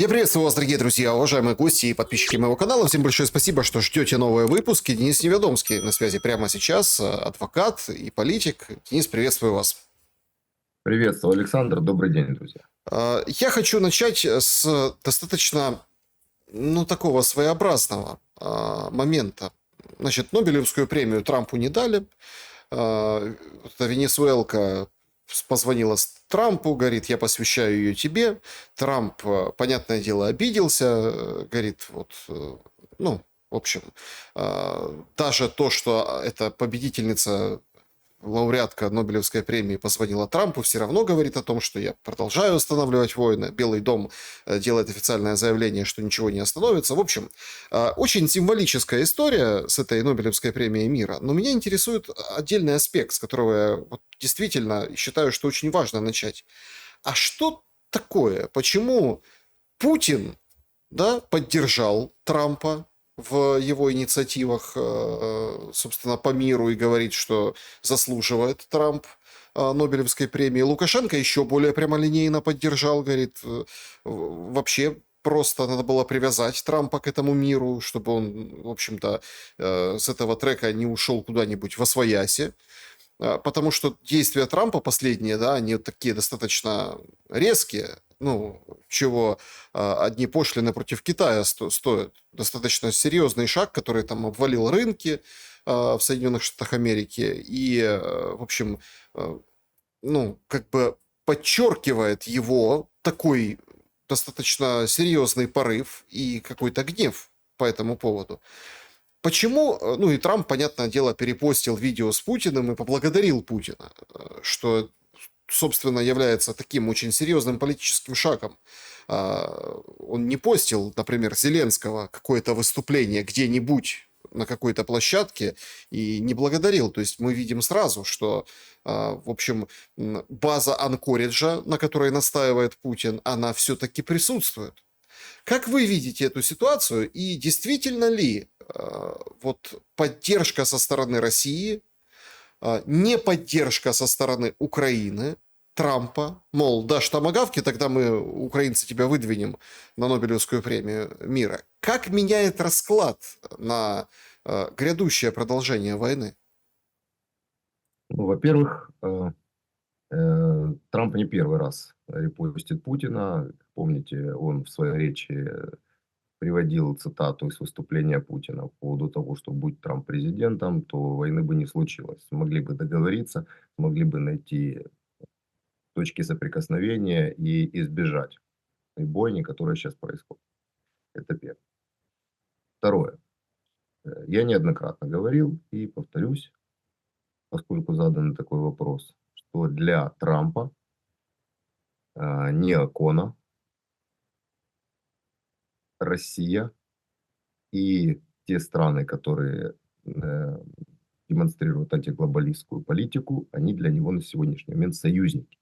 Я приветствую вас, дорогие друзья, уважаемые гости и подписчики моего канала. Всем большое спасибо, что ждете новые выпуски. Денис Неведомский на связи прямо сейчас, адвокат и политик. Денис, приветствую вас. Приветствую, Александр. Добрый день, друзья. Я хочу начать с достаточно, такого своеобразного момента. Значит, Нобелевскую премию Трампу не дали. Эта венесуэлка позвонила Трампу, говорит, я посвящаю ее тебе. Трамп, понятное дело, обиделся, говорит, в общем, даже то, что эта победительница, лауреатка Нобелевской премии позвонила Трампу, все равно говорит о том, что я продолжаю останавливать войны. Белый дом делает официальное заявление, что ничего не остановится. В общем, очень символическая история с этой Нобелевской премией мира. Но меня интересует отдельный аспект, с которого я действительно считаю, что очень важно начать. А что такое? Почему Путин, поддержал Трампа в его инициативах, собственно, по миру и говорит, что заслуживает Трамп Нобелевской премии. Лукашенко еще более прямолинейно поддержал, говорит, вообще просто надо было привязать Трампа к этому миру, чтобы он, в общем-то, с этого трека не ушел куда-нибудь восвояси. Потому что действия Трампа последние, они такие достаточно резкие, чего одни пошлины против Китая стоят. Достаточно серьезный шаг, который там обвалил рынки в Соединенных Штатах Америки и, в общем, подчеркивает его такой достаточно серьезный порыв и какой-то гнев по этому поводу. Почему, и Трамп, понятное дело, перепостил видео с Путиным и поблагодарил Путина, что, собственно, является таким очень серьезным политическим шагом. Он не постил, например, Зеленского какое-то выступление где-нибудь на какой-то площадке и не благодарил. То есть мы видим сразу, что, в общем, база Анкориджа, на которой настаивает Путин, она все-таки присутствует. Как вы видите эту ситуацию и действительно ли поддержка со стороны России, не поддержка со стороны Украины, Трампа, мол, дашь томагавки, тогда мы, украинцы, тебя выдвинем на Нобелевскую премию мира. Как меняет расклад на грядущее продолжение войны? Во-первых, Трамп не первый раз репостит Путина. Помните, он в своей речи приводил цитату из выступления Путина по поводу того, что будь Трамп президентом, то войны бы не случилось. Могли бы договориться, могли бы найти точки соприкосновения и избежать той бойни, которая сейчас происходит. Это первое. Второе. Я неоднократно говорил и повторюсь, поскольку задан такой вопрос, что для Трампа неокона, Россия и те страны, которые демонстрируют антиглобалистскую политику, они для него на сегодняшний момент союзники.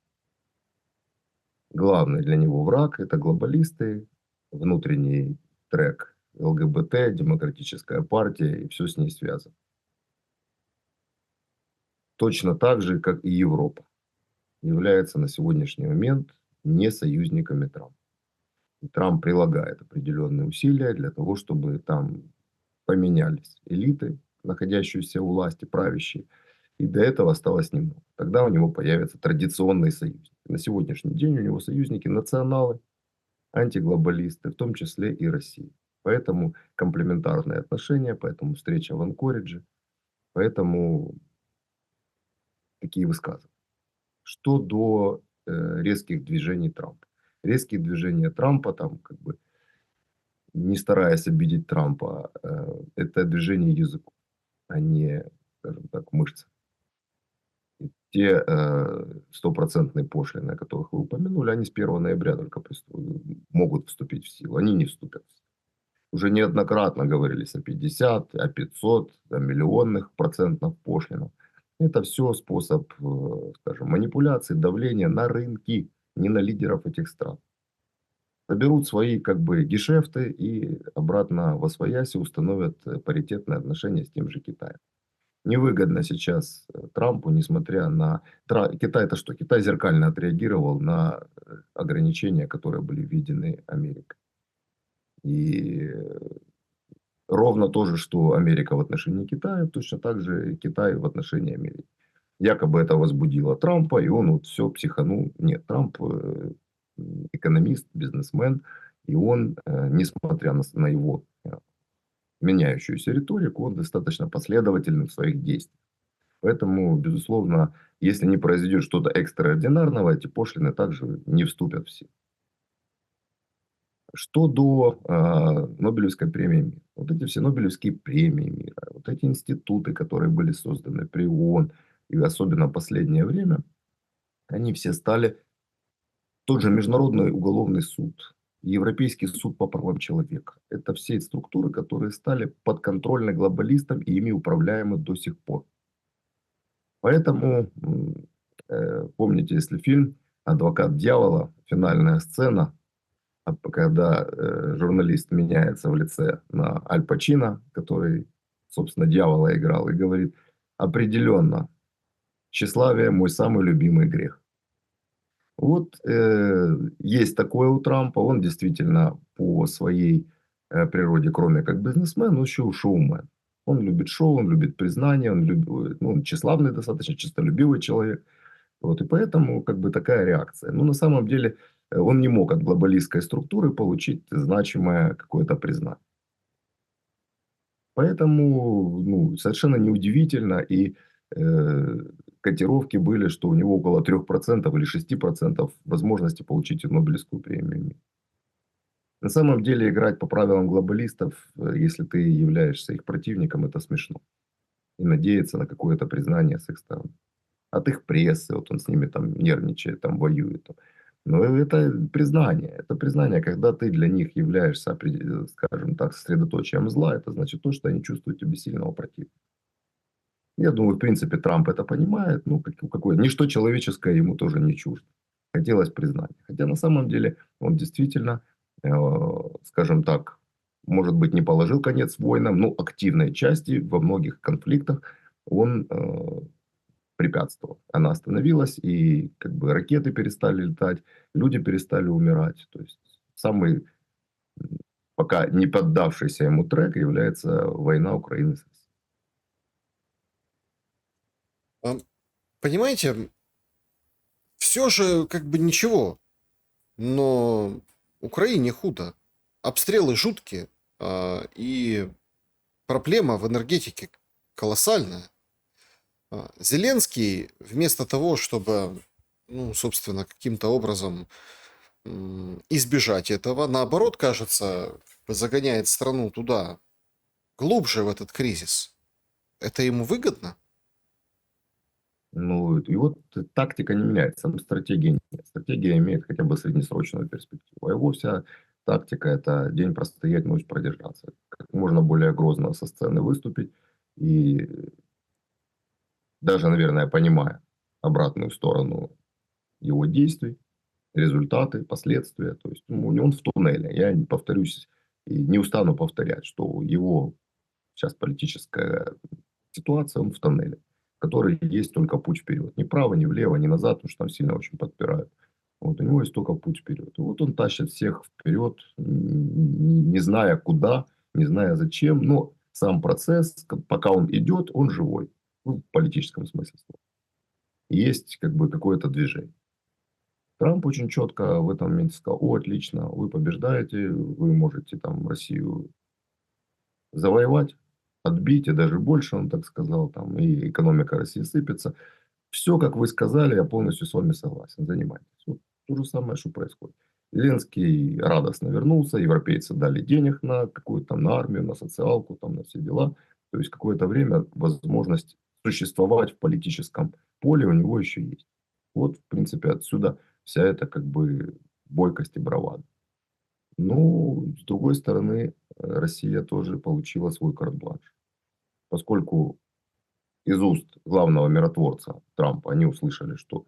Главный для него враг – это глобалисты, внутренний трек ЛГБТ, демократическая партия и все с ней связано. Точно так же, как и Европа, является на сегодняшний момент не союзниками Трампа. И Трамп прилагает определенные усилия для того, чтобы там поменялись элиты, находящиеся у власти, правящие. И до этого осталось немного. Тогда у него появятся традиционные союзники. На сегодняшний день у него союзники националы, антиглобалисты, в том числе и Россия. Поэтому комплементарные отношения, поэтому встреча в Анкоридже, поэтому такие высказывания. Что до резких движений Трампа. Резкие движения Трампа, не стараясь обидеть Трампа, это движение языком, а не, скажем так, мышцы. И те стопроцентные пошлины, о которых вы упомянули, они с 1 ноября только могут вступить в силу. Они не вступят. Уже неоднократно говорились о 50, о 500, о миллионных процентных пошлинах. Это все способ, скажем, манипуляции, давления на рынки, не на лидеров этих стран. Соберут свои гешефты и обратно восвояси установят паритетные отношения с тем же Китаем. Невыгодно сейчас Трампу, несмотря на... Китай это что? Китай зеркально отреагировал на ограничения, которые были введены Америкой. И ровно то же, что Америка в отношении Китая, точно так же и Китай в отношении Америки. Якобы это возбудило Трампа, и он вот все психанул. Нет, Трамп экономист, бизнесмен, и он, несмотря на его меняющуюся риторику, он достаточно последовательный в своих действиях. Поэтому, безусловно, если не произойдет что-то экстраординарного, эти пошлины также не вступят в силу. Что до Нобелевской премии мира. Вот эти все Нобелевские премии мира, вот эти институты, которые были созданы при ООН, и особенно в последнее время, они все стали тот же Международный уголовный суд, Европейский суд по правам человека. Это все структуры, которые стали подконтрольны глобалистам и ими управляемы до сих пор. Поэтому, помните, если фильм «Адвокат дьявола», финальная сцена, когда журналист меняется в лице на Аль Пачино, который, собственно, дьявола играл, и говорит: определенно, тщеславие мой самый любимый грех. Вот есть такое у Трампа, он действительно по своей природе, кроме как бизнесмен, он еще и шоумен. Он любит шоу, он любит признание, он, любит, ну, он тщеславный достаточно, честолюбивый человек. Вот, и поэтому как бы такая реакция. Но на самом деле он не мог от глобалистской структуры получить значимое какое-то признание. Поэтому ну, совершенно неудивительно. И котировки были, что у него около 3% или 6% возможности получить Нобелевскую премию. На самом деле играть по правилам глобалистов, если ты являешься их противником, это смешно. И надеяться на какое-то признание с их стороны. От их прессы, вот он с ними там нервничает, там воюет. Но это признание. Это признание, когда ты для них являешься, скажем так, сосредоточием зла, это значит то, что они чувствуют тебе сильного противника. Я думаю, в принципе, Трамп это понимает. Ну, ничто человеческое ему тоже не чуждо. Хотелось признания. Хотя на самом деле он действительно, скажем так, может быть, не положил конец войнам, но активной части во многих конфликтах он препятствовал. Она остановилась, и как бы ракеты перестали летать, люди перестали умирать. То есть самый пока не поддавшийся ему трек является война Украины с Россией. А, Понимаете, все же как бы ничего, но Украине худо. Обстрелы жуткие, и проблема в энергетике колоссальная. Зеленский вместо того, чтобы, ну, собственно, каким-то образом избежать этого, наоборот, кажется, загоняет страну туда, глубже в этот кризис. Это ему выгодно? Ну, и вот тактика не меняется, сама стратегия нет. Стратегия имеет хотя бы среднесрочную перспективу. А его вся тактика – это день простоять, ночь продержаться. Как можно более грозно со сцены выступить. И даже, наверное, понимая обратную сторону его действий, результаты, последствия. То есть ну, он в туннеле. Я не повторюсь и не устану повторять, что его сейчас политическая ситуация, он в тоннеле, который есть только путь вперед. Ни вправо, ни влево, ни назад, потому что там сильно очень подпирают. Вот у него есть только путь вперед. И вот он тащит всех вперед, не зная куда, не зная зачем. Но сам процесс, пока он идет, он живой. Ну, в политическом смысле слова. Есть как бы какое-то движение. Трамп очень четко в этом моменте сказал: о, отлично, вы побеждаете, вы можете там Россию завоевать, отбить, и даже больше, он так сказал, там, и экономика России сыпется. Все, как вы сказали, я полностью с вами согласен, занимайтесь. Вот то же самое, что происходит. Зеленский радостно вернулся, европейцы дали денег на какую-то там на армию, на социалку, там, на все дела. То есть какое-то время возможность существовать в политическом поле у него еще есть. Вот, в принципе, отсюда вся эта как бы бойкость и бравада. Ну, с другой стороны, Россия тоже получила свой карт-бланш. Поскольку из уст главного миротворца Трампа они услышали, что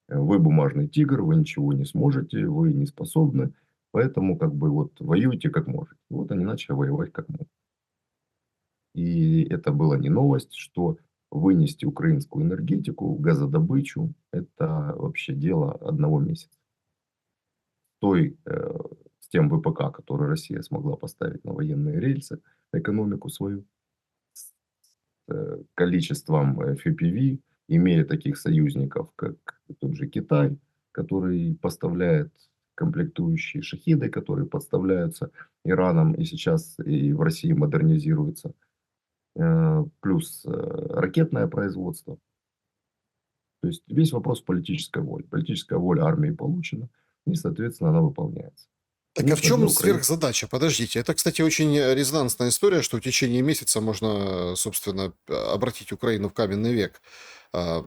вы бумажный тигр, вы ничего не сможете, вы не способны, поэтому как бы вот воюйте как можете. Вот они начали воевать как могут. И это была не новость, что вынести украинскую энергетику, газодобычу, это вообще дело одного месяца. Той тем ВПК, который Россия смогла поставить на военные рельсы, экономику свою, с количеством FPV, имея таких союзников, как тот же Китай, который поставляет комплектующие шахиды, которые подставляются Ираном и сейчас и в России модернизируются, плюс ракетное производство. То есть весь вопрос политической воли. Политическая воля армии получена, и, соответственно, она выполняется. Так а в Конечно, для чем Украины. сверхзадача? Подождите, это, кстати, очень резонансная история, что в течение месяца можно, собственно, обратить Украину в каменный век. А,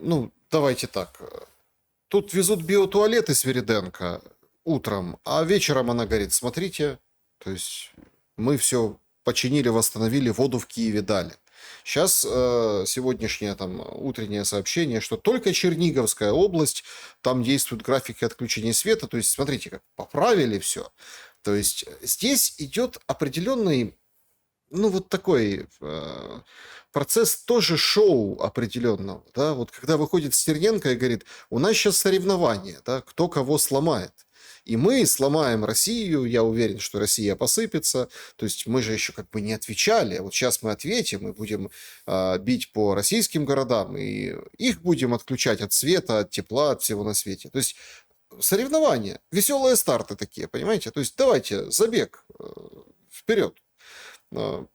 Ну, давайте так. Тут везут биотуалеты Свириденко утром, а вечером она говорит, смотрите, то есть мы все починили, восстановили, воду в Киеве дали. Сейчас сегодняшнее там утреннее сообщение, что только Черниговская область, там действуют графики отключения света, то есть смотрите, как поправили все. То есть здесь идет определенный, ну вот такой процесс тоже шоу определенного, да, вот когда выходит Стерненко и говорит, у нас сейчас соревнования, да, кто кого сломает. И мы сломаем Россию, я уверен, что Россия посыпется. То есть мы же еще как бы не отвечали. А вот сейчас мы ответим и будем бить по российским городам, и их будем отключать от света, от тепла, от всего на свете. То есть соревнования, веселые старты такие, понимаете? То есть давайте, забег, вперед,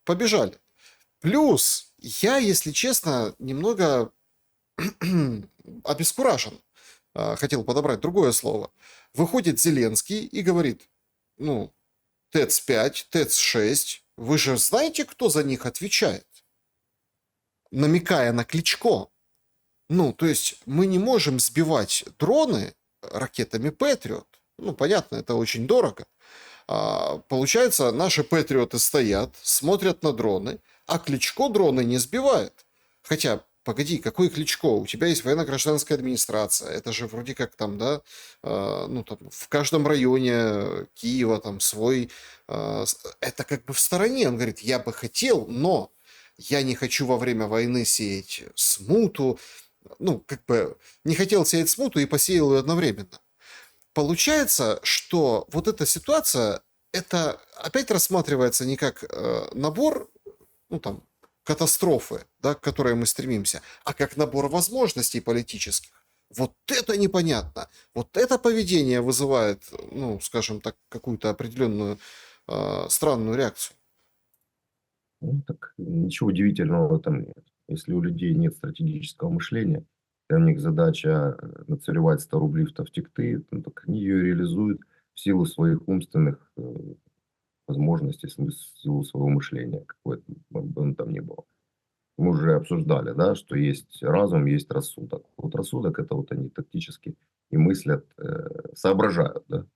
побежали. Плюс я, если честно, немного обескуражен. Хотел подобрать другое слово. Выходит Зеленский и говорит, ну, ТЭЦ-5, ТЭЦ-6, вы же знаете, кто за них отвечает? Намекая на Кличко. Ну, то есть мы не можем сбивать дроны ракетами Патриот. Ну, понятно, это очень дорого. Получается, наши патриоты стоят, смотрят на дроны, а Кличко дроны не сбивает. Хотя, погоди, какой Кличко? У тебя есть военно-гражданская администрация. Это же вроде как там, да, ну там в каждом районе Киева там свой. Это как бы в стороне. Он говорит, я бы хотел, но я не хочу во время войны сеять смуту. Ну, как бы не хотел сеять смуту и посеял ее одновременно. Получается, что вот эта ситуация, это опять рассматривается не как набор, ну там, катастрофы, да, к которой мы стремимся, а как набор возможностей политических. Вот это непонятно. Вот это поведение вызывает, ну, скажем так, какую-то определенную странную реакцию. Ну, так ничего удивительного в этом нет. Если у людей нет стратегического мышления, и у них задача нацелевать 100 рублей в тикты, ну, так они ее реализуют в силу своих умственных возможностей, в силу своего мышления, какое бы он там ни было. Мы уже обсуждали, да, что есть разум, есть рассудок. Вот рассудок — это вот они тактически и мыслят, соображают, да.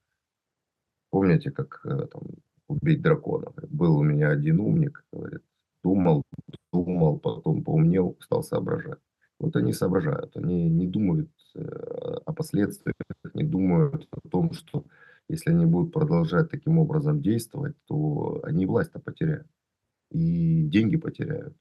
Помните, как там убить дракона? Был у меня один умник, говорит, думал, думал, потом поумнел, стал соображать. Вот они соображают, они не думают о последствиях, не думают о том, что если они будут продолжать таким образом действовать, то они власть-то потеряют и деньги потеряют.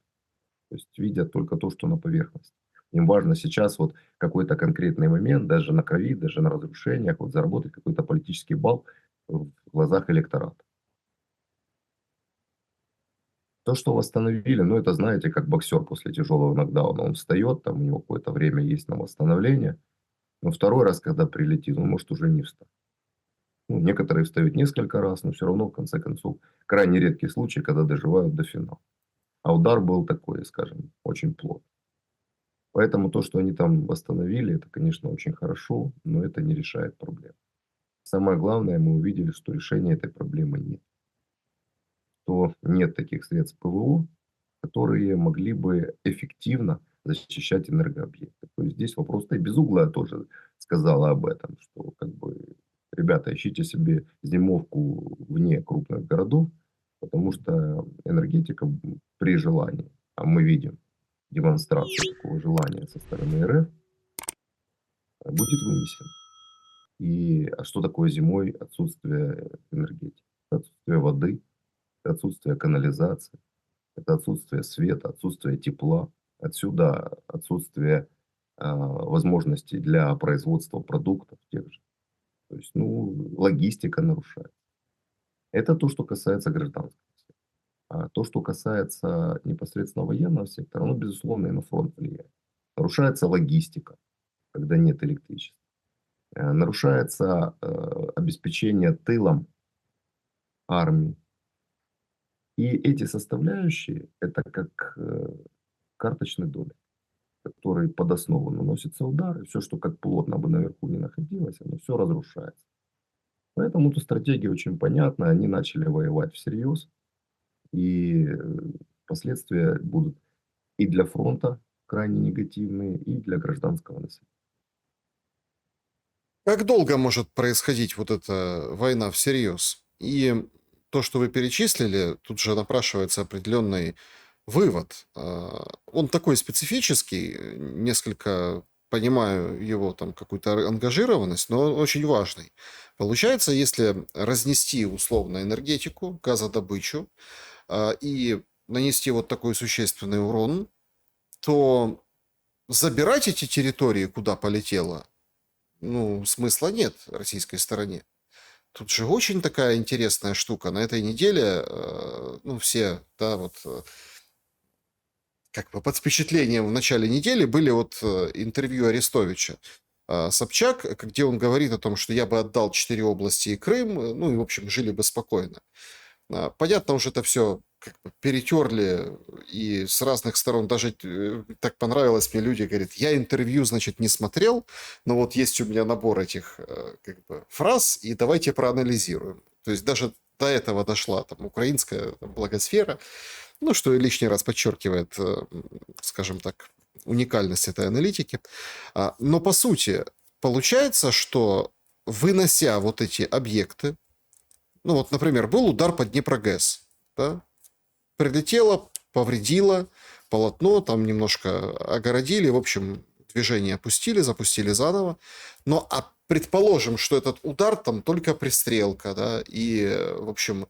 То есть видят только то, что на поверхности. Им важно сейчас вот какой-то конкретный момент, даже на крови, даже на разрушениях, вот заработать какой-то политический балл в глазах электората. То, что восстановили, ну это знаете, как боксер после тяжелого нокдауна. Он встает, там у него какое-то время есть на восстановление, но второй раз, когда прилетит, он может уже не встать. Ну, некоторые встают несколько раз, но все равно, в конце концов, крайне редкий случай, когда доживают до финала. А удар был такой, скажем, очень плотный. Поэтому то, что они там восстановили, это, конечно, очень хорошо, но это не решает проблему. Самое главное, мы увидели, что решения этой проблемы нет. Что нет таких средств ПВО, которые могли бы эффективно защищать энергообъекты. То есть здесь вопрос-то и Безуглая тоже сказала об этом, что как бы, ребята, ищите себе зимовку вне крупных городов, потому что энергетика при желании, а мы видим демонстрацию такого желания со стороны РФ, будет вынесен. И что такое зимой отсутствие энергетики? Отсутствие воды, отсутствие канализации, это отсутствие света, отсутствие тепла, отсюда отсутствие возможностей для производства продуктов тех же. То есть, ну, логистика нарушается. Это то, что касается гражданского сектора. А то, что касается непосредственно военного сектора, оно, безусловно, и на фронт влияет. Нарушается логистика, когда нет электричества. Нарушается обеспечение тылом армии. И эти составляющие, это как карточный домик, который под основу наносится удар, и все, что как плотно бы наверху не находилось, оно все разрушается. Поэтому эта стратегия очень понятна. Они начали воевать всерьез, и последствия будут и для фронта крайне негативные, и для гражданского населения. Как долго может происходить вот эта война всерьез? И то, что вы перечислили, тут же напрашивается определенный вывод. Он такой специфический, несколько понимаю его там какую-то ангажированность, но он очень важный. Получается, если разнести условно энергетику, газодобычу и нанести вот такой существенный урон, то забирать эти территории, куда полетело, ну, смысла нет российской стороне. Тут же очень такая интересная штука. На этой неделе, ну, все, да, вот, как бы под впечатлением в начале недели были вот интервью Арестовича. Собчак, где он говорит о том, что я бы отдал 4 области и Крым, ну и, в общем, жили бы спокойно. Понятно, уже это все как бы перетерли, и с разных сторон даже так понравилось мне, люди говорят, я интервью, значит, не смотрел, но вот есть у меня набор этих как бы фраз, и давайте проанализируем. То есть даже до этого дошла там украинская там, благосфера, ну, что и лишний раз подчеркивает, скажем так, уникальность этой аналитики. Но по сути, получается, что вынося вот эти объекты, ну вот, например, был удар по Днепрогэс, да? Прилетело, повредило полотно, там немножко огородили, в общем, движение опустили, запустили заново. Но предположим, что этот удар там только пристрелка, да, и, в общем,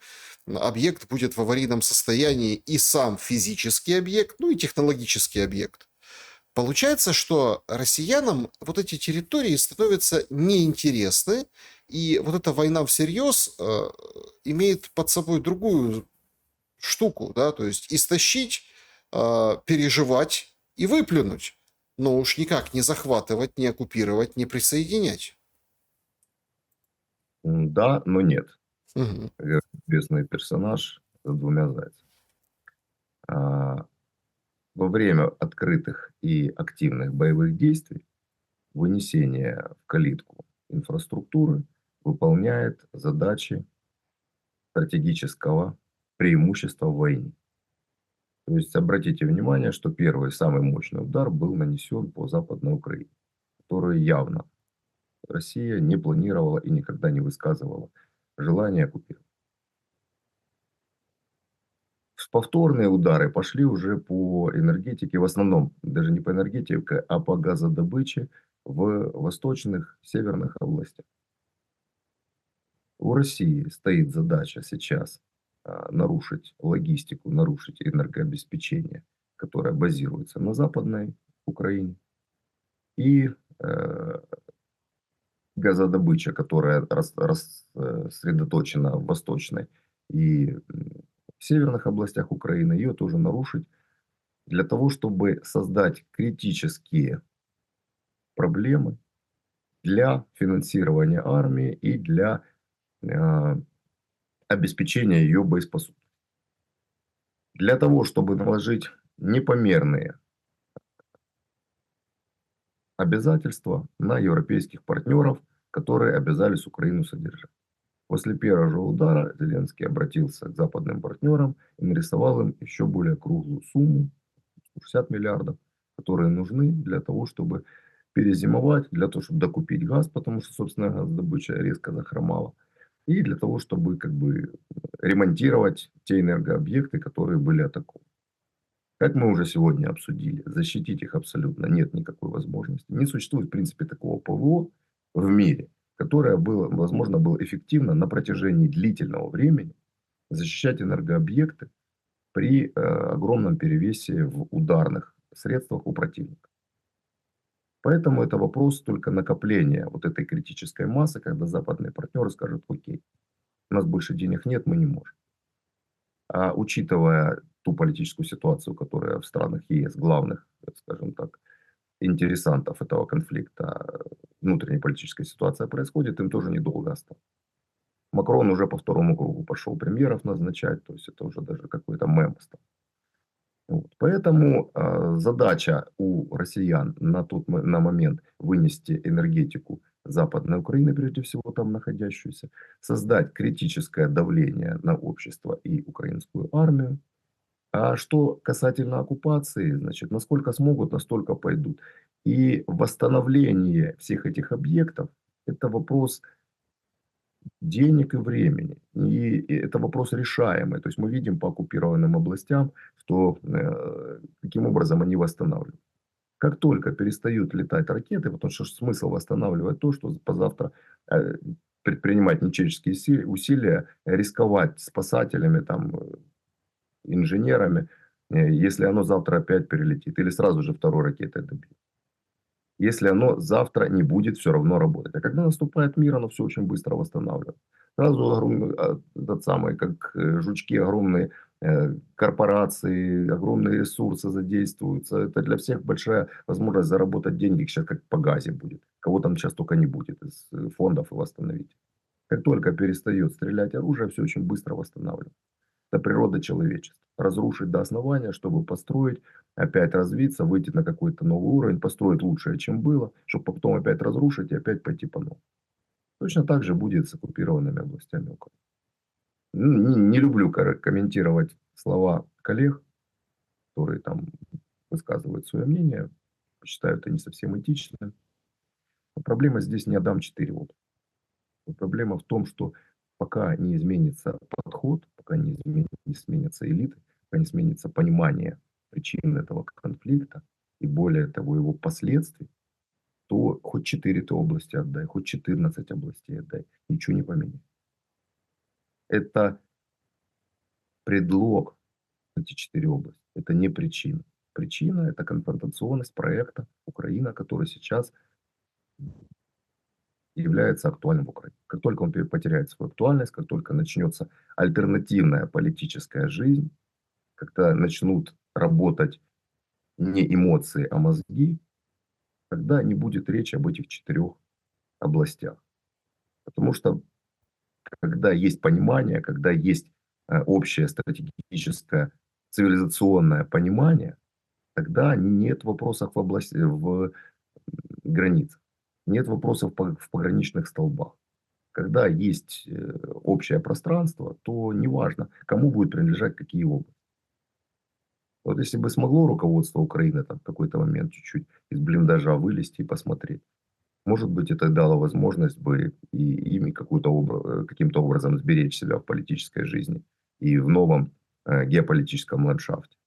объект будет в аварийном состоянии, и сам физический объект, ну и технологический объект. Получается, что россиянам вот эти территории становятся неинтересны, и вот эта война всерьез имеет под собой другую штуку, да, то есть истощить, переживать и выплюнуть, но уж никак не захватывать, не оккупировать, не присоединять. Да, но нет. Мгм. Как известный персонаж с двумя зайцами. А, Во время открытых и активных боевых действий вынесение в калитку инфраструктуры выполняет задачи стратегического преимущества в войне. То есть обратите внимание, что первый самый мощный удар был нанесен по Западной Украине, который явно Россия не планировала и никогда не высказывала желания оккупировать. Повторные удары пошли уже по энергетике, в основном даже не по энергетике, а по газодобыче в восточных, северных областях. У России стоит задача сейчас нарушить логистику, нарушить энергообеспечение, которое базируется на Западной Украине, и газодобыча, которая рассредоточена в восточной и северных областях Украины, ее тоже нарушить для того, чтобы создать критические проблемы для финансирования армии и для обеспечения ее боеспособностью. Для того, чтобы наложить непомерные обязательства на европейских партнеров, которые обязались Украину содержать. После первого же удара Зеленский обратился к западным партнерам и нарисовал им еще более круглую сумму, 60 миллиардов, которые нужны для того, чтобы перезимовать, для того, чтобы докупить газ, потому что, собственно, газодобыча резко захромала, и для того, чтобы как бы ремонтировать те энергообъекты, которые были атакованы. Как мы уже сегодня обсудили, защитить их абсолютно нет никакой возможности. Не существует, в принципе, такого ПВО в мире, которое было, возможно, было эффективно на протяжении длительного времени защищать энергообъекты при огромном перевесе в ударных средствах у противника. Поэтому это вопрос только накопления вот этой критической массы, когда западные партнеры скажут: окей, У нас больше денег нет, мы не можем. А учитывая ту политическую ситуацию, которая в странах ЕС, главных, скажем так, интересантов этого конфликта, внутренняя политическая ситуация происходит, им тоже недолго осталось. Макрон уже по второму кругу пошел премьеров назначать, то есть это уже даже какой-то мем стал. Вот. Поэтому задача у россиян на момент вынести энергетику Западной Украины, прежде всего там находящуюся, создать критическое давление на общество и украинскую армию. А что касательно оккупации, значит, насколько смогут, настолько пойдут. И восстановление всех этих объектов – это вопрос денег и времени. И это вопрос решаемый. То есть мы видим по оккупированным областям, что каким образом они восстанавливают. Как только перестают летать ракеты, потому что смысл восстанавливать то, что позавтра предпринимать нечеловеческие усилия, рисковать спасателями, там, инженерами, если оно завтра опять перелетит, или сразу же второй ракетой добьет. Если оно завтра не будет все равно работать. А когда наступает мир, оно все очень быстро восстанавливает. Сразу огромный, тот самый, как жучки, огромные корпорации, огромные ресурсы задействуются. Это для всех большая возможность заработать деньги, сейчас как по газе будет. Кого там сейчас только не будет из фондов и восстановить. Как только перестает стрелять оружие, все очень быстро восстанавливается. Это природа человечества. Разрушить до основания, чтобы построить, опять развиться, выйти на какой-то новый уровень, построить лучшее, чем было, чтобы потом опять разрушить и опять пойти по новому. Точно так же будет с оккупированными областями Украины. Не люблю комментировать слова коллег, которые там высказывают свое мнение. Считаю это не совсем этичным. Но проблема здесь не Адам-4. Вот. Проблема в том, что пока не изменится подход, пока не сменятся элиты, пока не сменится понимание причин этого конфликта и более того его последствий, то хоть 4 ты области отдай, хоть 14 областей отдай, ничего не поменяется. Это предлог, эти 4 области. Это не причина. Причина – это конфронтационность проекта Украина, который сейчас является актуальным в Украине. Как только он потеряет свою актуальность, как только начнется альтернативная политическая жизнь, когда начнут работать не эмоции, а мозги, тогда не будет речи об этих 4 областях. Потому что когда есть понимание, когда есть общее стратегическое цивилизационное понимание, тогда нет вопросов в границах, нет вопросов в пограничных столбах. Когда есть общее пространство, то неважно, кому будет принадлежать какие области. Вот если бы смогло руководство Украины там, в какой-то момент чуть-чуть из блиндажа вылезти и посмотреть, может быть, это дало возможность бы и ими каким-то образом сберечь себя в политической жизни и в новом геополитическом ландшафте.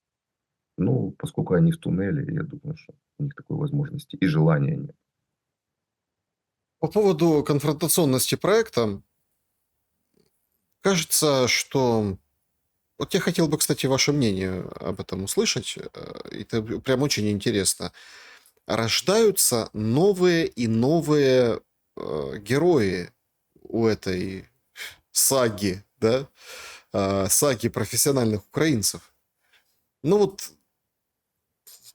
Ну, поскольку они в туннеле, я думаю, что у них такой возможности и желания нет. По поводу конфронтационности проекта, кажется, что... Вот я хотел бы, кстати, ваше мнение об этом услышать. Это прям очень интересно. Рождаются новые и новые герои у этой саги, да? Саги профессиональных украинцев. Ну вот,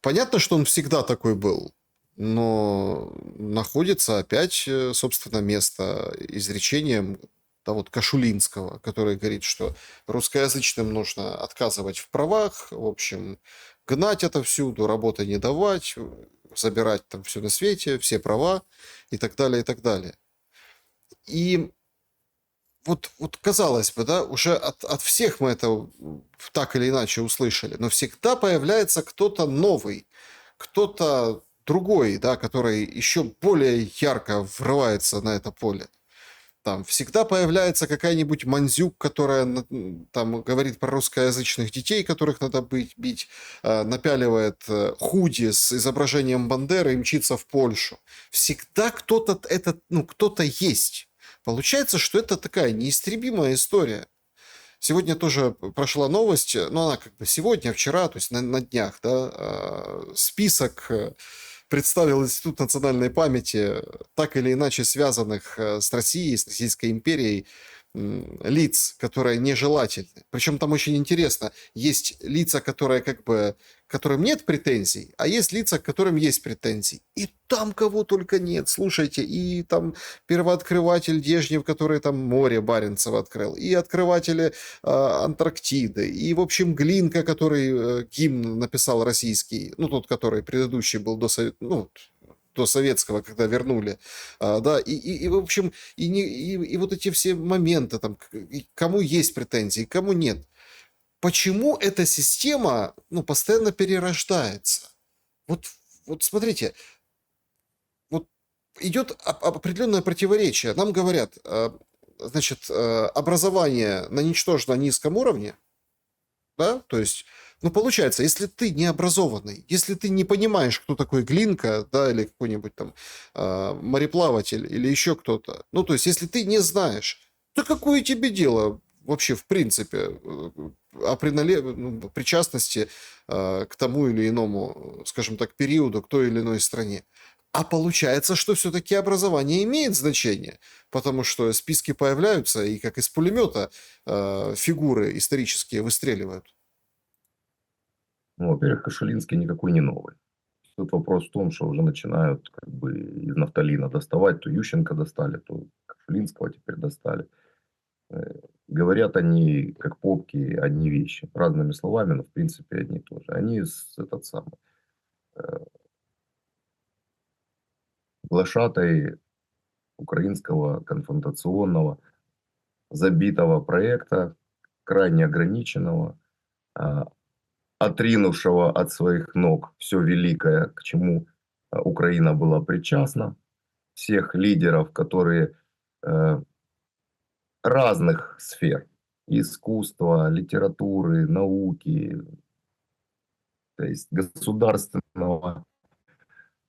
понятно, что он всегда такой был, но находится опять, собственно, место изречением вот Кашулинского, который говорит, что русскоязычным нужно отказывать в правах, в общем, гнать отовсюду, работы не давать, забирать там все на свете, все права и так далее, и так далее. И вот казалось бы, да, уже от всех мы это так или иначе услышали, но всегда появляется кто-то новый, кто-то другой, да, который еще более ярко врывается на это поле. Там всегда появляется какая-нибудь Мандзюк, которая там говорит про русскоязычных детей, которых надо бить, напяливает худи с изображением Бандеры и мчится в Польшу. Всегда кто-то есть. Получается, что это такая неистребимая история. Сегодня тоже прошла новость, но она как бы сегодня, вчера, то есть на днях, да, список представил Институт национальной памяти, так или иначе связанных с Россией, с Российской империей, лиц, которые нежелательны. Причем там очень интересно, есть лица, которые как бы, к которым нет претензий, а есть лица, к которым есть претензий. И там кого только нет. Слушайте, и там первооткрыватель Дежнев, который там море Баренцева открыл, и открыватели Антарктиды, и, в общем, Глинка, который гимн написал российский, ну, тот, который предыдущий был до советского, когда вернули, да, и, в общем, и вот эти все моменты, там, кому есть претензии, кому нет. Почему эта система, ну, постоянно перерождается? Вот, вот смотрите, вот идет определенное противоречие. Нам говорят, значит, образование на ничтожно низком уровне, да, то есть, ну, получается, если ты не образованный, если ты не понимаешь, кто такой Глинка, да, или какой-нибудь там мореплаватель, или еще кто-то, ну, то есть, если ты не знаешь, то какое тебе дело вообще, в принципе, причастности к тому или иному, скажем так, периоду, к той или иной стране? А получается, что все-таки образование имеет значение, потому что списки появляются, и как из пулемета фигуры исторические выстреливают. Ну, во-первых, Кошелинский никакой не новый. Тут вопрос в том, что уже начинают как бы из нафталина доставать. То Ющенко достали, то Кошелинского теперь достали. Э, Говорят они, как попки, одни вещи. Разными словами, но в принципе одни и то же. Они этот самый глашатай украинского конфронтационного забитого проекта, крайне ограниченного, а, отринувшего от своих ног все великое, к чему Украина была причастна, всех лидеров, которые разных сфер, искусства, литературы, науки, то есть государственного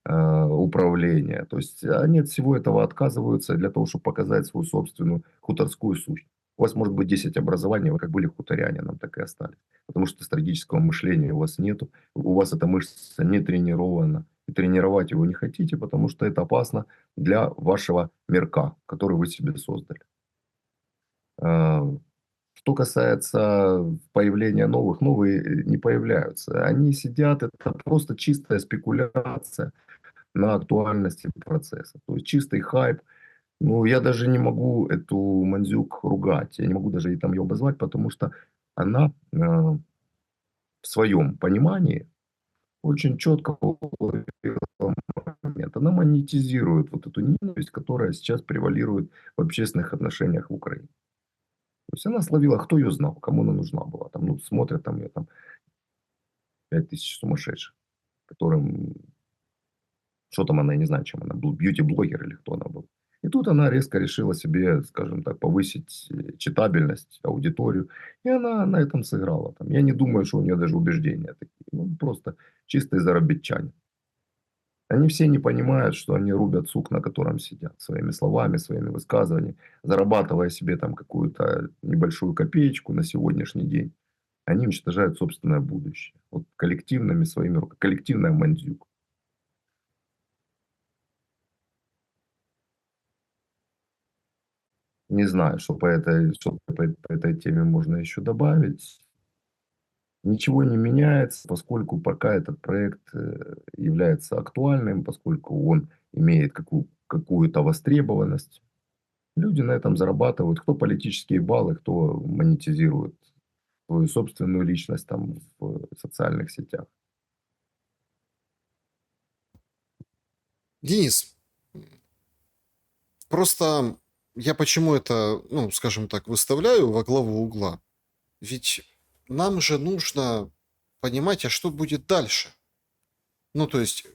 управления. То есть они от всего этого отказываются для того, чтобы показать свою собственную хуторскую сущность. У вас может быть 10 образований, вы как были хуторянином, так и остались. Потому что стратегического мышления у вас нету, у вас эта мышца не тренирована. И тренировать его не хотите, потому что это опасно для вашего мирка, который вы себе создали. Что касается появления новых, новые не появляются. Они сидят, это просто чистая спекуляция на актуальности процесса. То есть чистый хайп. Ну, я даже не могу эту Мандзюк ругать. Я не могу даже и там ее обозвать, потому что она в своем понимании очень четко уловила момент. Она монетизирует вот эту ненависть, которая сейчас превалирует в общественных отношениях в Украине. То есть она словила, кто ее знал, кому она нужна была. Там, ну, смотрят там ее там 5000 сумасшедших, которым что там она, я не знаю, чем она был, бьюти-блогер или кто она был. И тут она резко решила себе, скажем так, повысить читабельность, аудиторию. И она на этом сыграла. Там. Я не думаю, что у нее даже убеждения такие. Ну, просто чистые зарабитчане. Они все не понимают, что они рубят сук, на котором сидят. Своими словами, своими высказываниями. Зарабатывая себе там какую-то небольшую копеечку на сегодняшний день. Они уничтожают собственное будущее. Вот коллективными своими руками. Коллективная мандзюк. Не знаю, что по этой теме можно еще добавить. Ничего не меняется, поскольку пока этот проект является актуальным, поскольку он имеет какую-то востребованность. Люди на этом зарабатывают. Кто политические баллы, кто монетизирует свою собственную личность там в социальных сетях. Денис, просто я почему это, ну, скажем так, выставляю во главу угла? Ведь нам же нужно понимать, а что будет дальше. Ну, то есть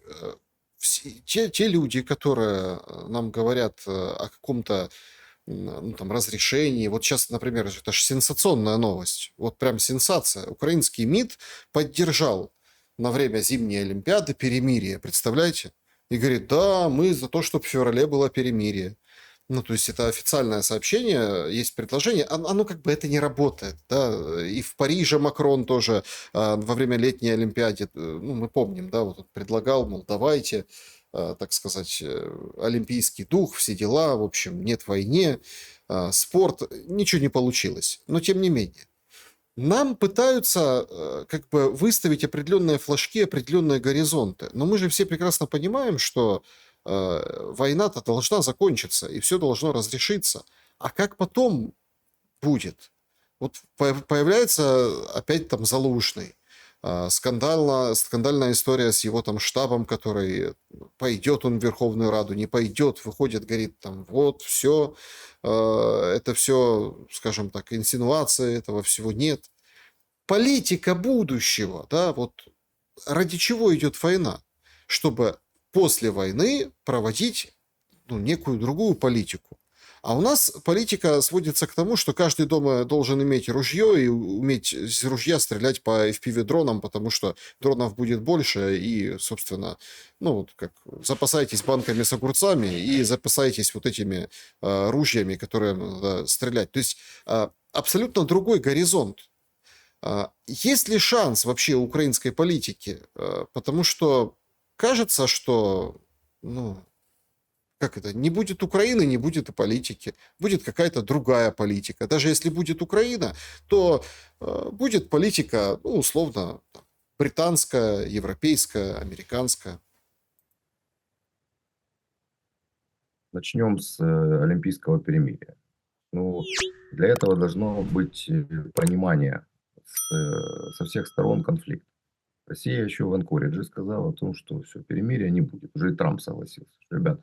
те люди, которые нам говорят о каком-то ну, там, разрешении. Вот сейчас, например, это же сенсационная новость. Вот прям сенсация. Украинский МИД поддержал на время зимней Олимпиады перемирие. Представляете? И говорит, да, мы за то, чтобы в феврале было перемирие. Ну, то есть это официальное сообщение, есть предложение, оно как бы это не работает, да, и в Париже Макрон тоже во время летней Олимпиады, ну, мы помним, да, вот он предлагал, мол, давайте, так сказать, олимпийский дух, все дела, в общем, нет войне, спорт, ничего не получилось. Но тем не менее. Нам пытаются как бы выставить определенные флажки, определенные горизонты. Но мы же все прекрасно понимаем, что война-то должна закончиться, и все должно разрешиться. А как потом будет? Вот появляется опять там Залужный. Скандальная история с его там штабом, который пойдет он в Верховную Раду, не пойдет, выходит, говорит там, вот, все, это все, скажем так, инсинуации, этого всего нет. Политика будущего, да, вот ради чего идет война? Чтобы после войны проводить некую другую политику. А у нас политика сводится к тому, что каждый дома должен иметь ружье и уметь из ружья стрелять по FPV-дронам, потому что дронов будет больше, и, собственно, вот как запасайтесь банками с огурцами и запасайтесь вот этими ружьями, которые надо стрелять. То есть абсолютно другой горизонт. Есть ли шанс вообще у украинской политики? Потому что кажется, что, как это, не будет Украины, не будет и политики. Будет какая-то другая политика. Даже если будет Украина, то будет политика, условно, британская, европейская, американская. Начнем с олимпийского перемирия. Для этого должно быть понимание со всех сторон конфликта. Россия еще в Анкоридже сказала о том, что все, перемирия не будет. Уже и Трамп согласился, что, ребят,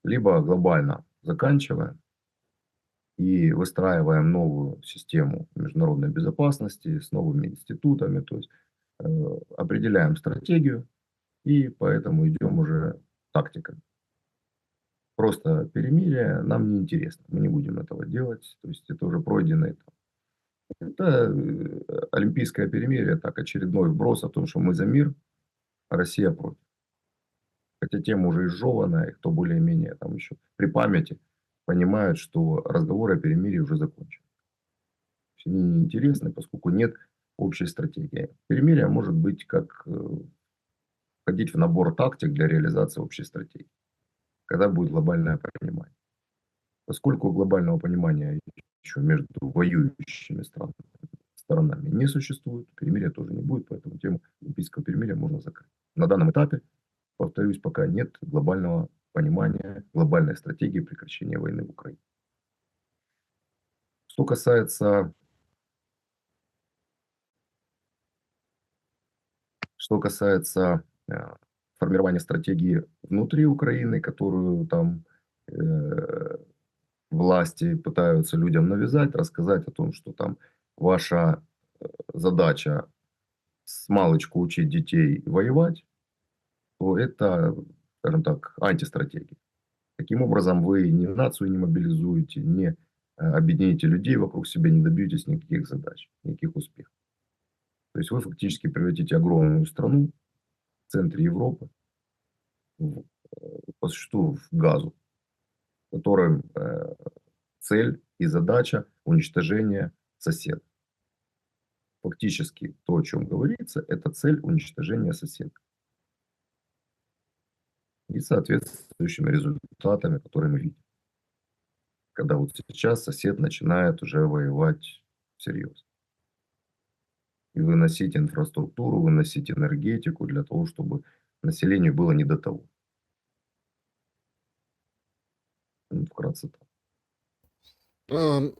либо глобально заканчиваем и выстраиваем новую систему международной безопасности с новыми институтами, то есть определяем стратегию и поэтому идем уже тактикой. Просто перемирие нам не интересно, мы не будем этого делать, то есть это уже пройденный этап. Это олимпийское перемирие, так, очередной вброс о том, что мы за мир, а Россия против. Хотя тема уже изжеванная, и кто более-менее там еще при памяти понимают, что разговоры о перемирии уже закончены. Они неинтересны, поскольку нет общей стратегии. Перемирие может быть как входить в набор тактик для реализации общей стратегии, когда будет глобальное понимание. Поскольку глобального понимания еще между воюющими сторонами не существует, перемирия тоже не будет, поэтому тему олимпийского перемирия можно закрыть. На данном этапе, повторюсь, пока нет глобального понимания, глобальной стратегии прекращения войны в Украине. Что касается формирования стратегии внутри Украины, которую там власти пытаются людям навязать, рассказать о том, что там ваша задача с малычку учить детей воевать, то это, скажем так, антистратегия. Таким образом, вы ни нацию не мобилизуете, не объедините людей вокруг себя, не добьетесь никаких задач, никаких успехов. То есть вы фактически превратите огромную страну в центре Европы, по существу в газу, в котором цель и задача уничтожения соседа. Фактически то, о чем говорится, это цель уничтожения соседа. И соответствующими результатами, которые мы видим. Когда вот сейчас сосед начинает уже воевать всерьез. И выносить инфраструктуру, выносить энергетику для того, чтобы населению было не до того. Вкратце так.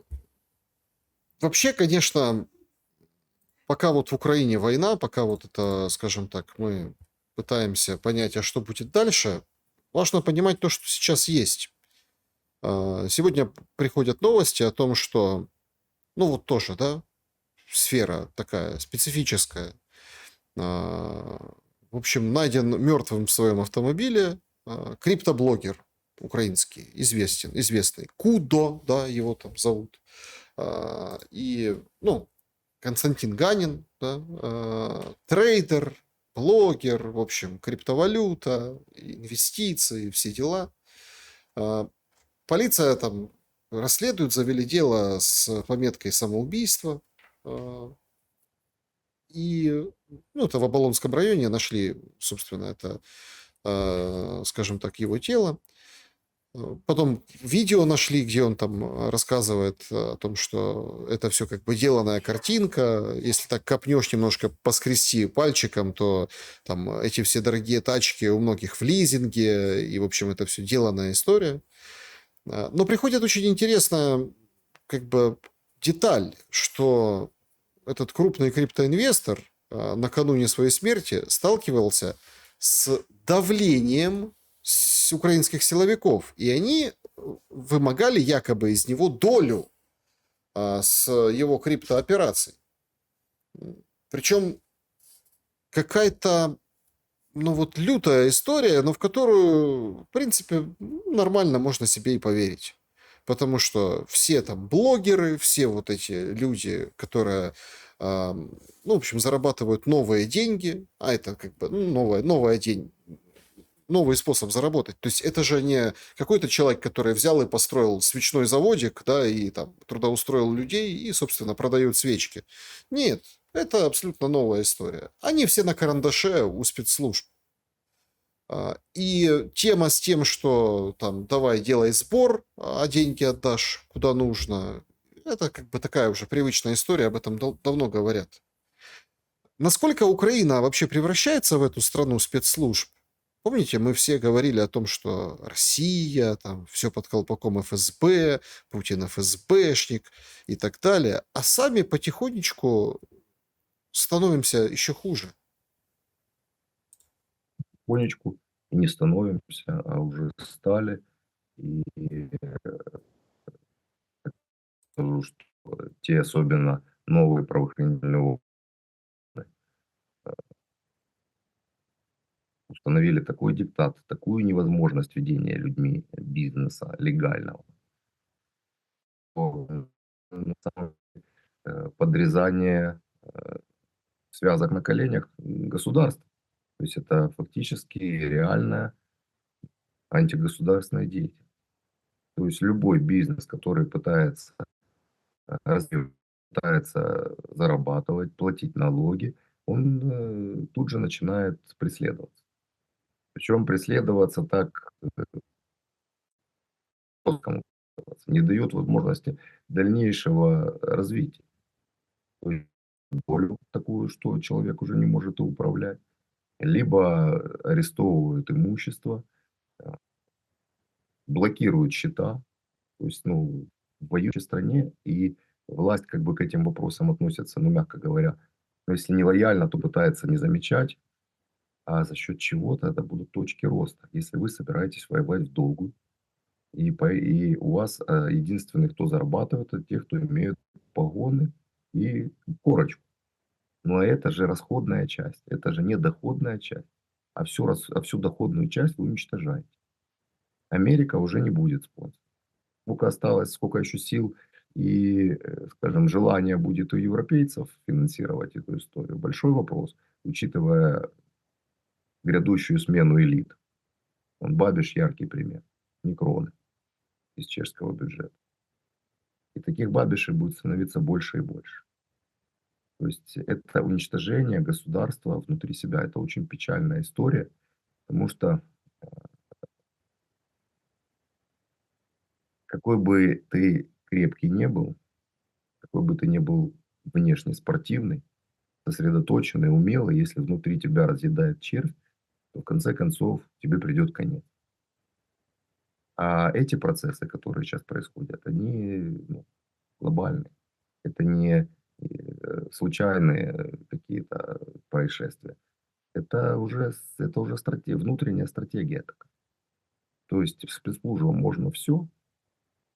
Вообще, конечно, пока вот в Украине война, пока вот это, скажем так, мы пытаемся понять, а что будет дальше, важно понимать то, что сейчас есть. Сегодня приходят новости о том, что, вот тоже, да, сфера такая специфическая. В общем, найден мертвым в своем автомобиле криптоблогер украинский, известный. Кудо, да, его там зовут. И, Константин Ганин, да, трейдер, блогер, в общем, криптовалюта, инвестиции, все дела. Полиция там расследует, завели дело с пометкой самоубийства. И это в Оболонском районе нашли, собственно, это скажем так, его тело. Потом видео нашли, где он там рассказывает о том, что это все как бы деланная картинка. Если так копнешь немножко, поскрести пальчиком, то там эти все дорогие тачки у многих в лизинге, и, в общем, это все деланная история. Но приходит очень интересная как бы деталь, что этот крупный криптоинвестор накануне своей смерти сталкивался с давлением с украинских силовиков, и они вымогали якобы из него долю с его криптоопераций. Причем какая-то, ну вот лютая история, но в которую, в принципе, нормально можно себе и поверить. Потому что все там блогеры, все вот эти люди, которые, ну, в общем, зарабатывают новые деньги, а это как бы ну, новая день, новый способ заработать. То есть это же не какой-то человек, который взял и построил свечной заводик, да, и там трудоустроил людей и, собственно, продает свечки. Нет, это абсолютно новая история. Они все на карандаше у спецслужб. И тема с тем, что там давай делай сбор, а деньги отдашь куда нужно, это как бы такая уже привычная история, об этом давно говорят. Насколько Украина вообще превращается в эту страну спецслужб? Помните, мы все говорили о том, что Россия, там все под колпаком ФСБ, Путин ФСБшник и так далее, а сами потихонечку становимся еще хуже. Потихонечку и не становимся, а уже стали. И скажу, что те, особенно новые правоохранительные органы, установили такой диктат, такую невозможность ведения людьми бизнеса легального, на самом деле, подрезание связок на коленях государств. То есть это фактически реальная антигосударственная деятельность. То есть любой бизнес, который пытается развиваться, пытается зарабатывать, платить налоги, он тут же начинает преследоваться. Причем преследоваться так жестко, не дает возможности дальнейшего развития. То есть долю такую, что человек уже не может и управлять. Либо арестовывают имущество, э, блокируют счета. То есть, ну, в воюющей стране и власть как бы к этим вопросам относится, ну, мягко говоря, ну, если не лояльно, то пытается не замечать, а за счет чего-то это будут точки роста. Если вы собираетесь воевать в долгу, и у вас единственный, кто зарабатывает, это те, кто имеют погоны и корочку. Но это же расходная часть, это же не доходная часть, всю доходную часть вы уничтожаете. Америка уже не будет спонсором. Сколько осталось, сколько еще сил и, скажем, желания будет у европейцев финансировать эту историю. Большой вопрос, учитывая грядущую смену элит. Он Бабиш яркий пример. Некроны из чешского бюджета. И таких Бабишей будет становиться больше и больше. То есть это уничтожение государства внутри себя. Это очень печальная история, потому что какой бы ты крепкий не был, какой бы ты ни был внешне спортивный, сосредоточенный, умелый, если внутри тебя разъедает червь, то в конце концов тебе придет конец. А эти процессы, которые сейчас происходят, они ну, глобальные. Это не случайные какие-то происшествия. Это уже внутренняя стратегия такая. То есть в спецслужбам можно все.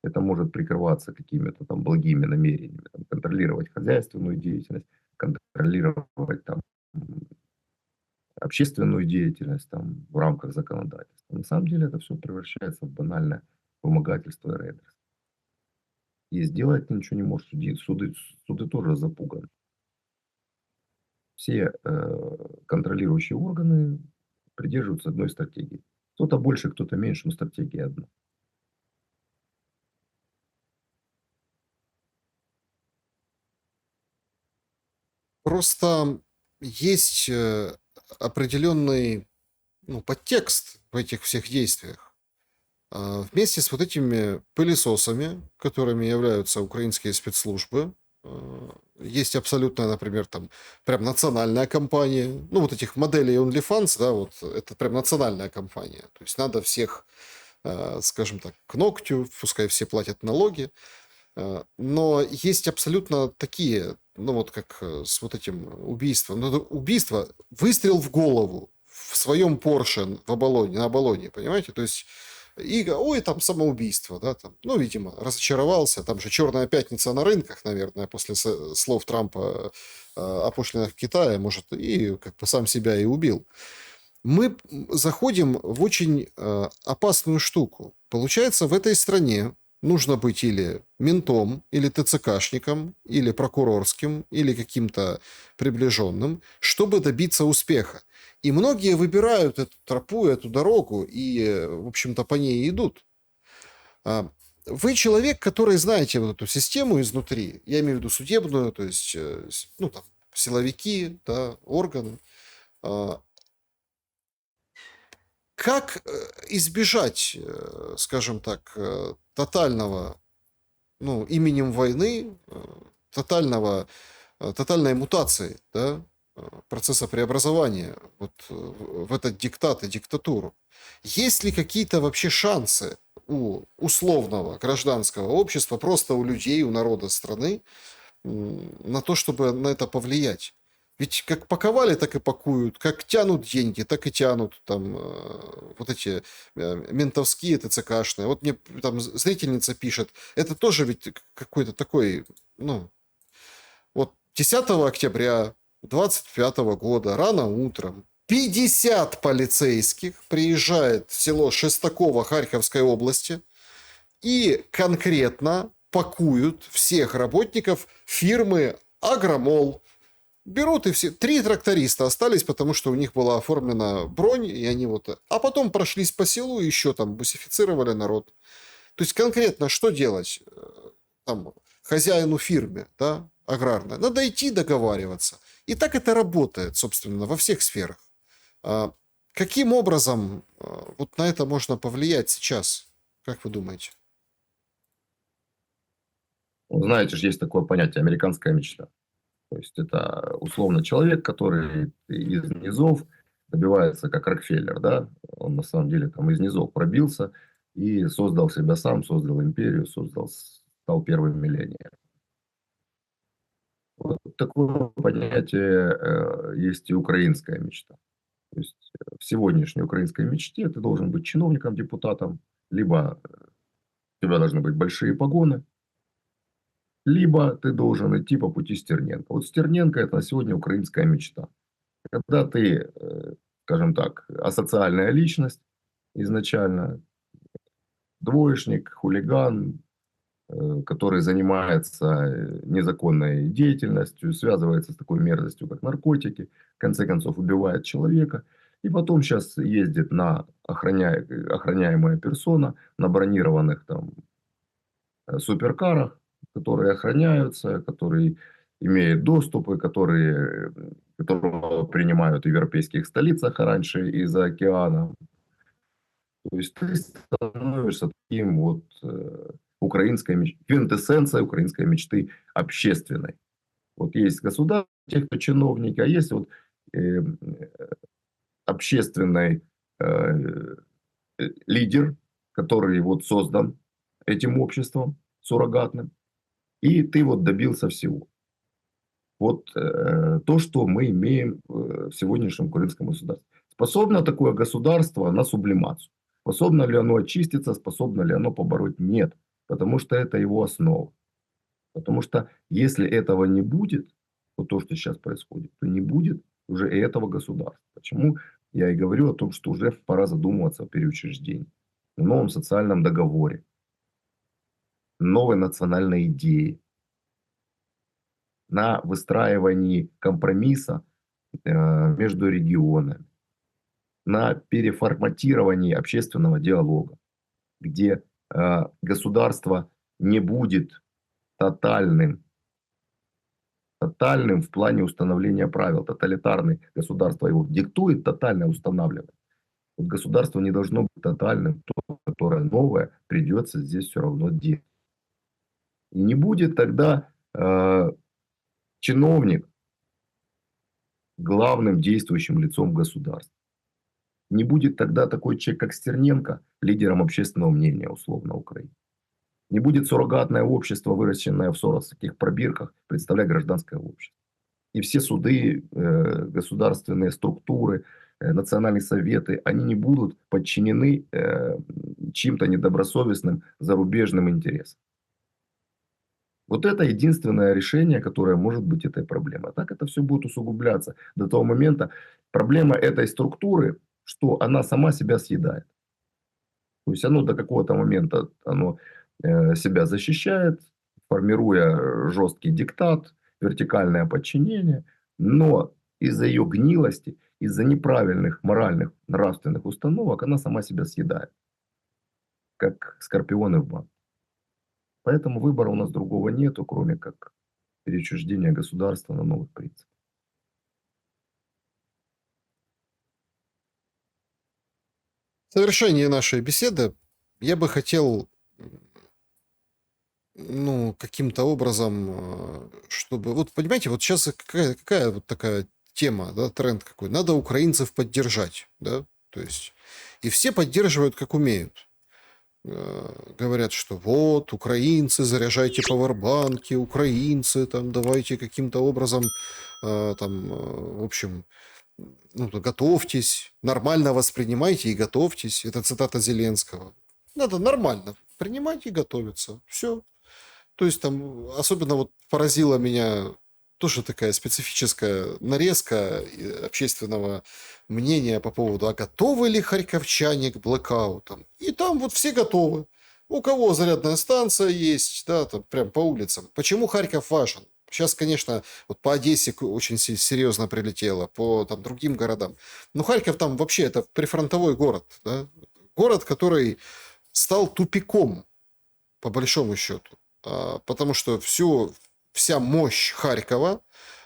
Это может прикрываться какими-то там благими намерениями, там, контролировать хозяйственную деятельность, контролировать там общественную деятельность там, в рамках законодательства. На самом деле это все превращается в банальное вымогательство и рейдерство. И сделать ты ничего не можешь. Суды тоже запуганы. Все контролирующие органы придерживаются одной стратегии. Кто-то больше, кто-то меньше, но стратегия одна. Просто есть определенный, ну, подтекст в этих всех действиях. Вместе с вот этими пылесосами, которыми являются украинские спецслужбы, есть абсолютно, например, там прям национальная компания. Ну, вот этих моделей OnlyFans, да, вот это прям национальная компания. То есть надо всех, скажем так, к ногтю, пускай все платят налоги. Но есть абсолютно такие, ну вот как с вот этим убийством. Ну, это убийство, выстрел в голову в своем Порше в Оболоне, на Оболоне, понимаете? То есть и, ой, там самоубийство, да, там, ну, видимо, разочаровался, там же черная пятница на рынках, наверное, после слов Трампа о пошлинах в Китае, может, и как бы сам себя и убил. Мы заходим в очень опасную штуку. Получается, в этой стране нужно быть или ментом, или ТЦКшником, или прокурорским, или каким-то приближенным, чтобы добиться успеха. И многие выбирают эту тропу, эту дорогу и, в общем-то, по ней идут. А, Вы человек, который знаете вот эту систему изнутри, я имею в виду судебную, то есть, ну, там, силовики, да, органы. А, Как избежать, скажем так, тотального, ну, именем войны, тотальной мутации, да, процесса преобразования вот в этот диктат и диктатуру? Есть ли какие-то вообще шансы у условного гражданского общества, просто у людей, у народа страны, на то, чтобы на это повлиять? Ведь как паковали, так и пакуют, как тянут деньги, так и тянут там вот эти ментовские ТЦКшные. Вот мне там зрительница пишет, это тоже ведь какой-то такой, ну, вот 10 октября 25 года рано утром 50 полицейских приезжает в село Шестаково Харьковской области и конкретно пакуют всех работников фирмы «Агромол». Берут и все. 3 тракториста остались, потому что у них была оформлена бронь, и они вот... А потом прошлись по селу, еще там бусифицировали народ. То есть конкретно что делать там хозяину фирмы, да, аграрной? Надо идти договариваться. И так это работает, собственно, во всех сферах. А Каким образом вот на это можно повлиять сейчас? Как вы думаете? Ну, знаете же, есть такое понятие американская мечта. То есть это условно человек, который из низов добивается, как Рокфеллер, да, он на самом деле там из низов пробился и создал себя сам, создал империю, стал первым миллионером. Вот такое понятие есть и украинская мечта. То есть в сегодняшней украинской мечте ты должен быть чиновником, депутатом, либо у тебя должны быть большие погоны, либо ты должен идти по пути Стерненко. Вот Стерненко – это на сегодня украинская мечта. Когда ты, скажем так, асоциальная личность изначально, двоечник, хулиган, который занимается незаконной деятельностью, связывается с такой мерзостью, как наркотики, в конце концов убивает человека, и потом сейчас ездит на охраняемая персона, на бронированных там суперкарах, которые охраняются, которые имеют доступы, которого принимают в европейских столицах, а раньше из-за океана. То есть ты становишься таким вот квинтэссенцией украинской мечты общественной. Вот есть государство, те, кто чиновники, а есть вот э, общественный э, лидер, который вот создан этим обществом суррогатным, и ты вот добился всего. Вот то, что мы имеем в сегодняшнем украинском государстве. Способно такое государство на сублимацию? Способно ли оно очиститься? Способно ли оно побороть? Нет. Потому что это его основа. Потому что если этого не будет, вот то, что сейчас происходит, то не будет уже и этого государства. Почему я и говорю о том, что уже пора задумываться о переучреждении, о новом социальном договоре, новой национальной идее, на выстраивании компромисса между регионами, на переформатировании общественного диалога, где государство не будет тотальным в плане установления правил. Тоталитарное государство его диктует, тотально устанавливает. Вот государство не должно быть тотальным, то, которое новое, придется здесь все равно делать. И не будет тогда чиновник главным действующим лицом государства. Не будет тогда такой человек, как Стерненко, лидером общественного мнения, условно, Украины. Не будет суррогатное общество, выращенное в соросовских пробирках, представлять гражданское общество. И все суды, государственные структуры, национальные советы, они не будут подчинены чьим-то недобросовестным зарубежным интересам. Вот это единственное решение, которое может быть этой проблемой. А так это все будет усугубляться до того момента. Проблема этой структуры, что она сама себя съедает. То есть оно до какого-то момента оно себя защищает, формируя жесткий диктат, вертикальное подчинение, но из-за ее гнилости, из-за неправильных моральных, нравственных установок она сама себя съедает, как скорпионы в банке. Поэтому выбора у нас другого нету, кроме как переучреждения государства на новых принципах. В завершении нашей беседы я бы хотел, ну, каким-то образом, чтобы... Вот понимаете, вот сейчас какая вот такая тема, да, тренд какой. Надо украинцев поддержать, да, то есть... И все поддерживают, как умеют. Говорят, что вот, украинцы, заряжайте пауэрбанки, украинцы, там, давайте каким-то образом, в общем, ну, готовьтесь, нормально воспринимайте и готовьтесь. Это цитата Зеленского. Надо нормально принимать и готовиться. Все. То есть там особенно вот поразила меня тоже такая специфическая нарезка общественного мнения по поводу, а готовы ли харьковчане к блэкаутам? И там вот все готовы. У кого зарядная станция есть, да, там прям по улицам. Почему Харьков важен? Сейчас, конечно, вот по Одессе очень серьезно прилетело, по там, другим городам. Но Харьков там вообще это прифронтовой город, да? Город, который стал тупиком, по большому счету. Потому что вся мощь Харькова,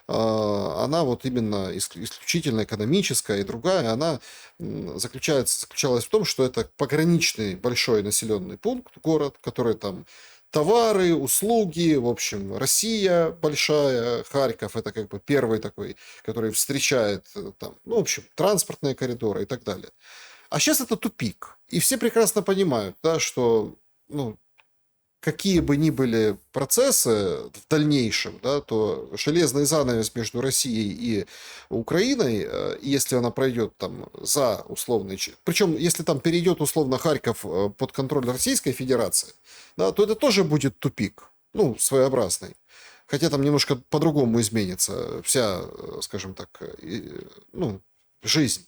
она вот именно исключительно экономическая и другая, она заключалась в том, что это пограничный большой населенный пункт, город, который там товары, услуги, в общем, Россия большая, Харьков это как бы первый такой, который встречает там, ну, в общем, транспортные коридоры и так далее. А сейчас это тупик. И все прекрасно понимают, да, что ну, какие бы ни были процессы в дальнейшем, да, то железный занавес между Россией и Украиной, если она пройдет там за условный... Причем, если там перейдет условно Харьков под контроль Российской Федерации, да, то это тоже будет тупик, ну, своеобразный. Хотя там немножко по-другому изменится вся, скажем так, ну, жизнь.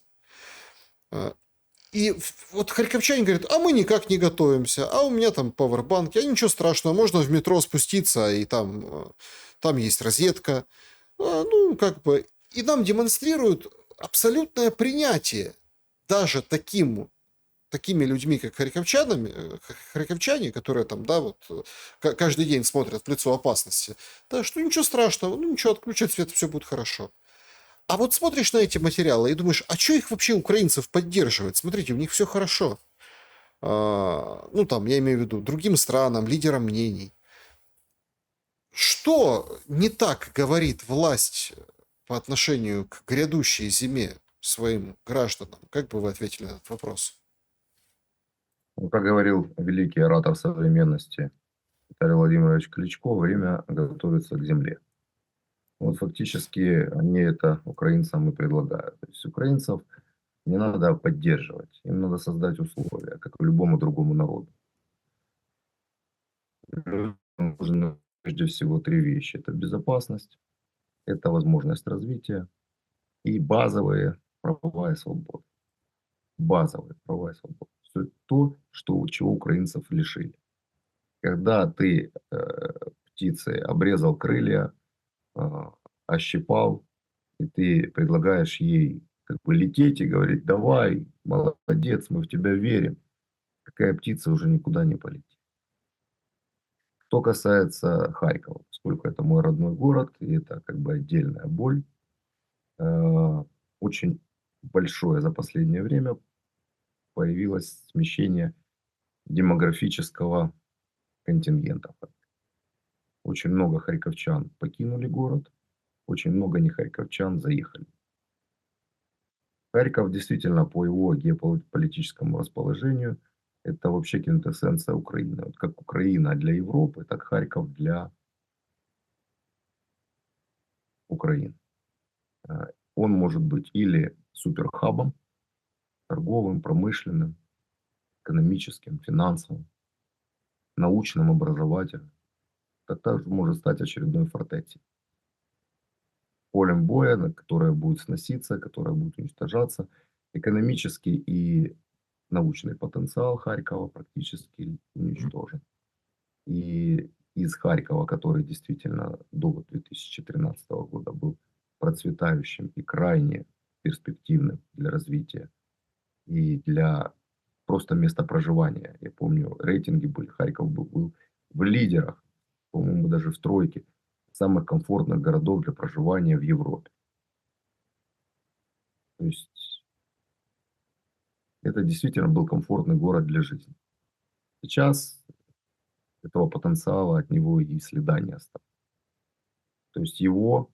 И вот харьковчане говорят, а мы никак не готовимся, а у меня там пауэрбанки, а ничего страшного, можно в метро спуститься, и там есть розетка. Ну, как бы, и нам демонстрируют абсолютное принятие даже такими людьми, как харьковчане, которые там, да, вот каждый день смотрят в лицо опасности, да, что ничего страшного, ну ничего, отключат свет, все будет хорошо. А вот смотришь на эти материалы и думаешь, а что их вообще украинцев поддерживать? Смотрите, у них все хорошо. Ну, там, я имею в виду, другим странам, лидерам мнений. Что не так говорит власть по отношению к грядущей зиме своим гражданам? Как бы вы ответили на этот вопрос? Ну, как говорил великий оратор современности Виталий Владимирович Кличко, время готовится к земле. Вот фактически они это украинцам и предлагают. То есть украинцев не надо поддерживать, им надо создать условия, как и любому другому народу. Людям нужны прежде всего три вещи. Это безопасность, это возможность развития и базовые права и свободы. Базовые права и свободы. Все то, чего украинцев лишили. Когда ты птице обрезал крылья, э, ощипал, и ты предлагаешь ей как бы лететь и говорить, давай, молодец, мы в тебя верим, такая птица уже никуда не полетит. Что касается Харькова, поскольку это мой родной город, и это как бы отдельная боль, очень большое за последнее время появилось смещение демографического контингента. Очень много харьковчан покинули город, очень много нехарьковчан заехали. Харьков действительно по его геополитическому расположению это вообще квинтэссенция Украины. Вот как Украина для Европы, так Харьков для Украины. Он может быть или суперхабом, торговым, промышленным, экономическим, финансовым, научным, образовательным. Так также может стать очередной фортецей. Полем боя, которое будет сноситься, которое будет уничтожаться. Экономический и научный потенциал Харькова практически уничтожен. И из Харькова, который действительно до 2013 года был процветающим и крайне перспективным для развития и для просто места проживания. Я помню, рейтинги были, Харьков был в лидерах, по-моему, даже в тройке самых комфортных городов для проживания в Европе. То есть это действительно был комфортный город для жизни. Сейчас этого потенциала от него и следа не осталось. То есть его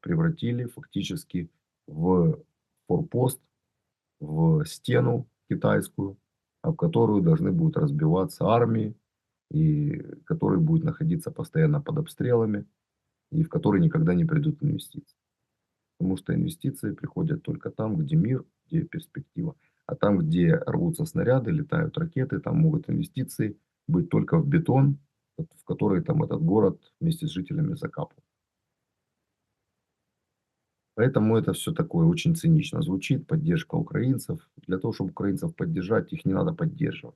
превратили фактически в форпост, в стену китайскую, об которую должны будут разбиваться армии, и который будет находиться постоянно под обстрелами, и в который никогда не придут инвестиции. Потому что инвестиции приходят только там, где мир, где перспектива. А там, где рвутся снаряды, летают ракеты, там могут инвестиции быть только в бетон, в который там этот город вместе с жителями закапывал. Поэтому это все такое очень цинично звучит, поддержка украинцев. Для того, чтобы украинцев поддержать, их не надо поддерживать.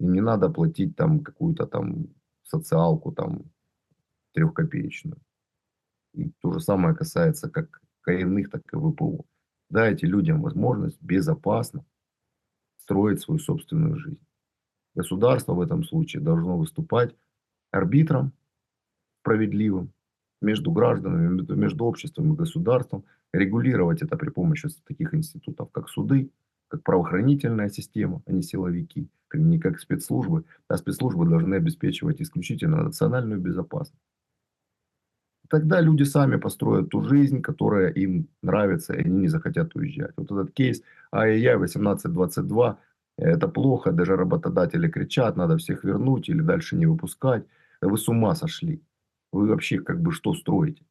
Им не надо платить там какую-то там социалку там 3-копеечную. И то же самое касается как коренных, так и ВПО. Дайте людям возможность безопасно строить свою собственную жизнь. Государство в этом случае должно выступать арбитром справедливым между гражданами, между обществом и государством, регулировать это при помощи таких институтов, как суды, как правоохранительная система, а не силовики, не как спецслужбы. А спецслужбы должны обеспечивать исключительно национальную безопасность. Тогда люди сами построят ту жизнь, которая им нравится, и они не захотят уезжать. Вот этот кейс ай-яй-яй 1822, это плохо, даже работодатели кричат, надо всех вернуть или дальше не выпускать. Да вы с ума сошли. Вы вообще как бы что строите?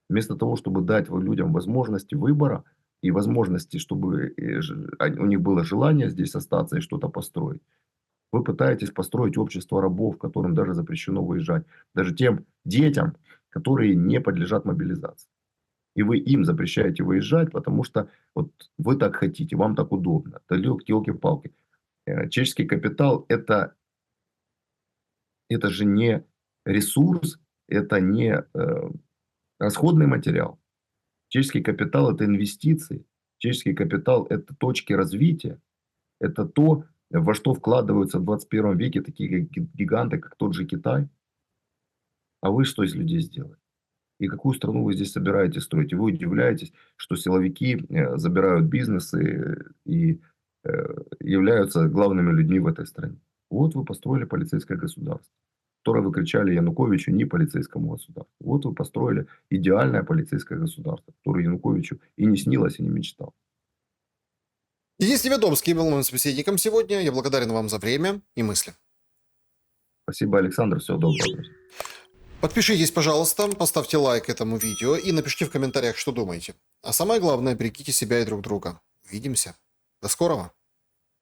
Вместо того, чтобы дать людям возможности выбора и возможности, чтобы у них было желание здесь остаться и что-то построить, вы пытаетесь построить общество рабов, которым даже запрещено выезжать. Даже тем детям, которые не подлежат мобилизации. И вы им запрещаете выезжать, потому что вот вы так хотите, вам так удобно. Да елки-палки. Человеческий капитал это же не ресурс, это не расходный материал. Человеческий капитал это инвестиции. Человеческий капитал это точки развития. Это то, во что вкладываются в 21 веке такие гиганты, как тот же Китай. А вы что из людей сделали? И какую страну вы здесь собираетесь строить? И вы удивляетесь, что силовики забирают бизнесы и являются главными людьми в этой стране. Вот вы построили полицейское государство, которое вы кричали Януковичу не полицейскому государству. Вот вы построили идеальное полицейское государство, которое Януковичу и не снилось, и не мечтал. Денис Неведомский был моим собеседником сегодня. Я благодарен вам за время и мысли. Спасибо, Александр. Всего доброго, друзья. Подпишитесь, пожалуйста, поставьте лайк этому видео и напишите в комментариях, что думаете. А самое главное, берегите себя и друг друга. Увидимся. До скорого.